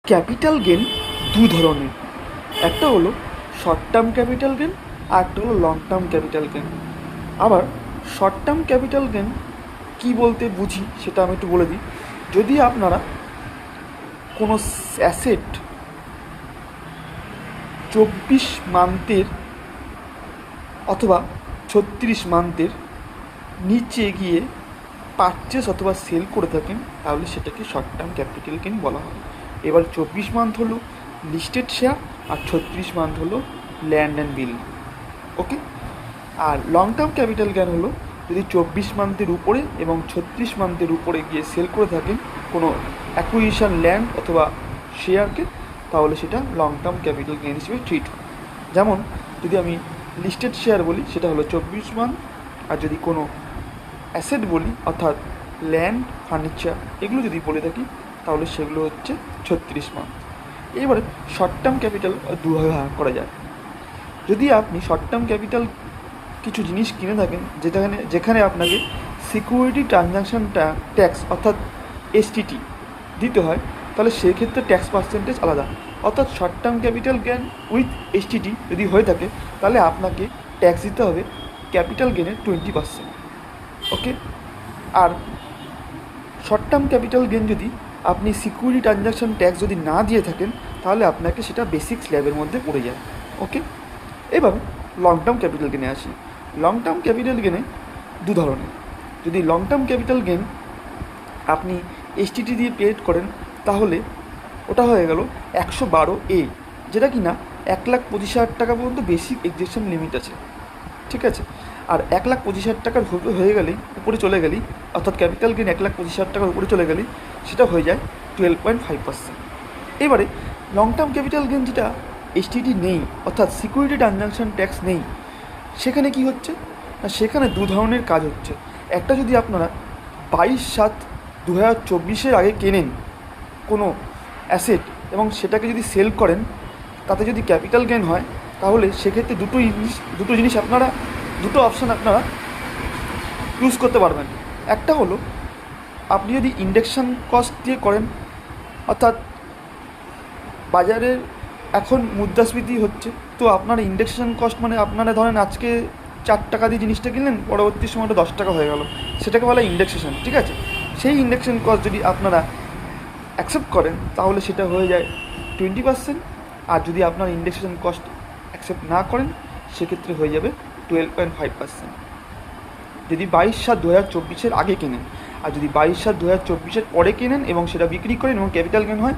Capital gain দু ধরনের, একটা হলো শর্ট টার্ম ক্যাপিটাল গেন আর একটা হলো লং টার্ম ক্যাপিটাল গেন। আবার শর্ট টার্ম ক্যাপিটাল গেন কী বলতে বুঝি সেটা আমি একটু বলে দিই। যদি আপনারা কোনো অ্যাসেট 24 মান্থের অথবা 36 মান্থের নিচে গিয়ে পারচেস অথবা সেল করে থাকেন তাহলে সেটাকে শর্ট টার্ম ক্যাপিটাল গেন বলা হয়। এবার 24 মান্থ হলো লিস্টেড শেয়ার আর 36 মান্থ হলো ল্যান্ড অ্যান্ড বিল্ডিং। ওকে। আর লং টার্ম ক্যাপিটাল গেন হলো যদি 24 মান্থের উপরে এবং 36 মান্থের উপরে গিয়ে সেল করে থাকেন কোনো অ্যাকুইজিশন ল্যান্ড অথবা শেয়ারকে, তাহলে সেটা লং টার্ম ক্যাপিটাল গেন হিসেবে ট্রিট হয়। যেমন যদি আমি লিস্টেড শেয়ার বলি সেটা হলো 24 মান্থ, আর যদি কোনো অ্যাসেট বলি অর্থাৎ ল্যান্ড ফার্নিচার এগুলো যদি বলে থাকি তাহলে সেগুলো হচ্ছে 36 মান্থ। এবারে শর্ট টার্ম ক্যাপিটাল দুভাবে ভাগ করা যায়। যদি আপনি শর্ট টার্ম ক্যাপিটাল কিছু জিনিস কিনে থাকেন যেখানে আপনাকে সিকিউরিটি ট্রানজ্যাকশানটা ট্যাক্স অর্থাৎ এসটিটি দিতে হয়, তাহলে সেক্ষেত্রে ট্যাক্স পার্সেন্টেজ আলাদা। অর্থাৎ short term capital gain with STT যদি হয়ে থাকে তাহলে আপনাকে ট্যাক্স দিতে হবে ক্যাপিটাল গেনের 20%। ওকে। আর শর্ট টার্ম ক্যাপিটাল গেন যদি আপনি সিকিউরিটি ট্রানজ্যাকশান ট্যাক্স যদি না দিয়ে থাকেন তাহলে আপনাকে সেটা বেসিক স্ল্যাবের মধ্যে পড়ে যায়। ওকে। এবার লং টার্ম ক্যাপিটাল গেনে আসি। লং টার্ম ক্যাপিটাল গেনে দু ধরনের। যদি লং টার্ম ক্যাপিটাল গেন আপনি এসটিটি দিয়ে পেড করেন তাহলে ওটা হয়ে গেল 112A, যেটা কি না 1,25,000 টাকা পর্যন্ত বেসিক এক্সেপশন লিমিট আছে। ঠিক আছে। আর 1,25,000 টাকার হয়ে গেলেই উপরে চলে গেলেই অর্থাৎ ক্যাপিটাল গেন 1,25,000 টাকার উপরে চলে গেলেই সেটা হয়ে যায় 12.5%। এবারে লং টার্ম ক্যাপিটাল গেন যেটা এসটিটি নেই অর্থাৎ সিকিউরিটি ট্রানজ্যাকশান ট্যাক্স নেই, সেখানে কি হচ্ছে না সেখানে দু ধরনের কাজ হচ্ছে। একটা যদি আপনারা 22/7/2024 আগে কেনেন কোনো অ্যাসেট এবং সেটাকে যদি সেল করেন তাতে যদি ক্যাপিটাল গেন হয় তাহলে সেক্ষেত্রে দুটো জিনিস আপনারা দুটো অপশান আপনারা ইউজ করতে পারবেন। একটা হলো আপনি যদি ইন্ডেক্সন কস্ট দিয়ে করেন, অর্থাৎ বাজারের এখন মুদ্রাস্ফীতি হচ্ছে, তো আপনার ইন্ডেক্সেশন কস্ট মানে আপনারা ধরেন আজকে 4 টাকা দিয়ে জিনিসটা কিনলেন, পরবর্তী সময়টা 10 টাকা হয়ে গেল, সেটাকে বলা ইন্ডেক্সেশন। ঠিক আছে। সেই ইন্ডেক্সেশন কস্ট যদি আপনারা অ্যাকসেপ্ট করেন তাহলে সেটা হয়ে যায় 20%। আর যদি আপনার ইন্ডেক্সেশন কস্ট অ্যাকসেপ্ট না করেন সেক্ষেত্রে হয়ে যাবে 12.5%। যদি 22/7/2024 আগে কেনেন, আর যদি 22/7/2024 পরে কেনেন এবং সেটা বিক্রি করেন এবং ক্যাপিটাল গেন হয়